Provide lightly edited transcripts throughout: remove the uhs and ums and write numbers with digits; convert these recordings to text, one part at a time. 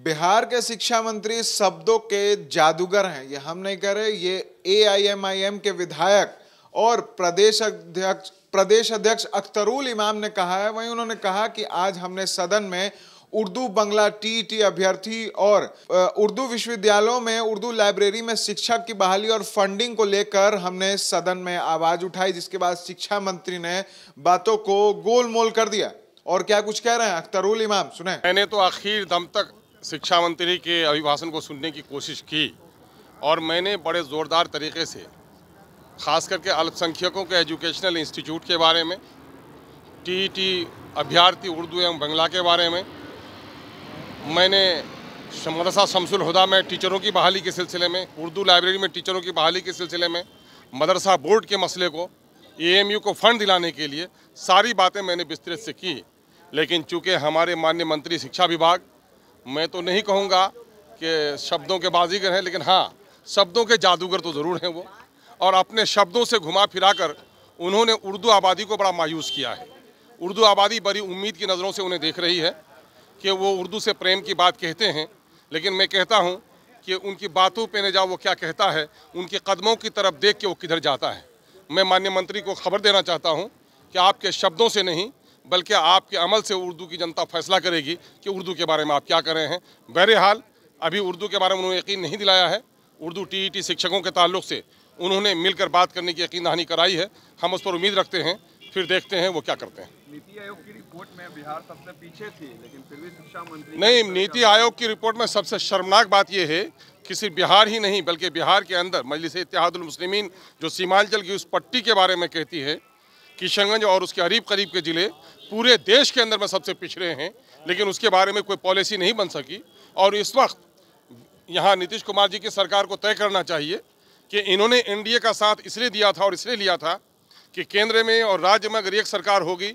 बिहार के शिक्षा मंत्री शब्दों के जादूगर हैं। ये हम नहीं कह रहे, ये एआईएमआईएम के विधायक और प्रदेश अध्यक्ष अख्तरुल इमाम ने कहा है। वहीं उन्होंने कहा कि आज हमने सदन में उर्दू बंगला टीईटी अभ्यर्थी और उर्दू विश्वविद्यालयों में उर्दू लाइब्रेरी में शिक्षक की बहाली और फंडिंग को लेकर हमने सदन में आवाज उठाई, जिसके बाद शिक्षा मंत्री ने बातों को गोलमोल कर दिया। और क्या कुछ कह रहे हैं अख्तरुल इमाम, सुने। मैंने तो आखिर दम तक शिक्षा मंत्री के अभिभाषण को सुनने की कोशिश की और मैंने बड़े ज़ोरदार तरीके से खास करके अल्पसंख्यकों के एजुकेशनल इंस्टीट्यूट के बारे में, टीईटी अभ्यर्थी उर्दू एवं बंगला के बारे में, मैंने मदरसा शमसुल हुदा में टीचरों की बहाली के सिलसिले में, उर्दू लाइब्रेरी में टीचरों की बहाली के सिलसिले में, मदरसा बोर्ड के मसले को, एएमयू को फंड दिलाने के लिए सारी बातें मैंने विस्तृत से की। लेकिन चूँकि हमारे माननीय मंत्री शिक्षा विभाग, मैं तो नहीं कहूँगा कि शब्दों के बाजीगर हैं, लेकिन हाँ, शब्दों के जादूगर तो ज़रूर हैं वो। और अपने शब्दों से घुमा फिरा कर उन्होंने उर्दू आबादी को बड़ा मायूस किया है। उर्दू आबादी बड़ी उम्मीद की नज़रों से उन्हें देख रही है कि वो उर्दू से प्रेम की बात कहते हैं, लेकिन मैं कहता हूँ कि उनकी बातों पे न जाओ वो क्या कहता है, उनके कदमों की तरफ देख के वो किधर जाता है। मैं माननीय मंत्री को खबर देना चाहता हूँ कि आपके शब्दों से नहीं बल्कि आपके अमल से उर्दू की जनता फैसला करेगी कि उर्दू के बारे में आप क्या कर रहे हैं। बहरहाल अभी उर्दू के बारे में उन्होंने यकीन नहीं दिलाया है। उर्दू टीईटी शिक्षकों के ताल्लुक से उन्होंने मिलकर बात करने की यकीन दहानी कराई है। हम उस पर उम्मीद रखते हैं, फिर देखते हैं वो क्या करते हैं। नीति आयोग की रिपोर्ट में बिहार सबसे पीछे थी, लेकिन फिर भी शिक्षा मंत्री नहीं, नीति आयोग की रिपोर्ट में सबसे शर्मनाक बात यह है कि सिर्फ बिहार ही नहीं बल्कि बिहार के अंदर मजलिस इत्तेहादुल मुस्लिमीन जो सीमांचल की उस पट्टी के बारे में कहती है, किशनगंज और उसके करीब के ज़िले पूरे देश के अंदर में सबसे पिछड़े हैं, लेकिन उसके बारे में कोई पॉलिसी नहीं बन सकी। और इस वक्त यहाँ नीतीश कुमार जी की सरकार को तय करना चाहिए कि इन्होंने एनडीए का साथ इसलिए दिया था और इसलिए लिया था कि केंद्र में और राज्य में अगर एक सरकार होगी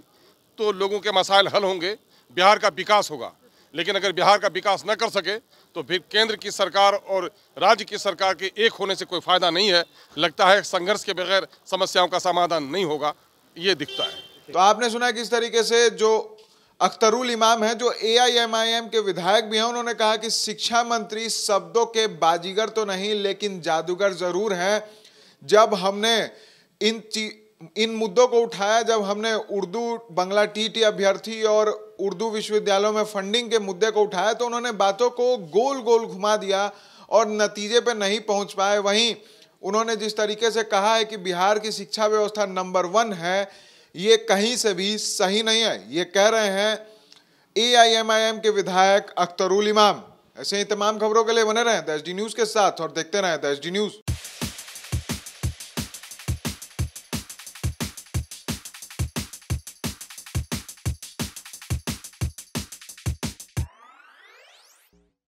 तो लोगों के मसाइल हल होंगे, बिहार का विकास होगा। लेकिन अगर बिहार का विकास न कर सके तो फिर केंद्र की सरकार और राज्य की सरकार के एक होने से कोई फ़ायदा नहीं है। लगता है संघर्ष के बगैर समस्याओं का समाधान नहीं होगा, ये दिखता है। तो आपने सुना किस तरीके से जो अख्तरुल इमाम है, जो एआईएमआईएम के विधायक भी हैं, उन्होंने कहा कि शिक्षा मंत्री शब्दों के बाजीगर तो नहीं लेकिन जादूगर जरूर हैं। जब हमने इन मुद्दों को उठाया, जब हमने उर्दू बंगला टीईटी अभ्यर्थी और उर्दू विश्वविद्यालयों में फंडिंग के मुद्दे को उठाया तो उन्होंने बातों को गोल गोल घुमा दिया और नतीजे पे नहीं पहुंच पाए। वहीं उन्होंने जिस तरीके से कहा है कि बिहार की शिक्षा व्यवस्था नंबर 1 है, ये कहीं से भी सही नहीं है। ये कह रहे हैं एआईएमआईएम के विधायक अख्तरुल इमाम। ऐसे ही तमाम खबरों के लिए बने रहें द एचडी न्यूज़ के साथ और देखते रहें द एचडी न्यूज़।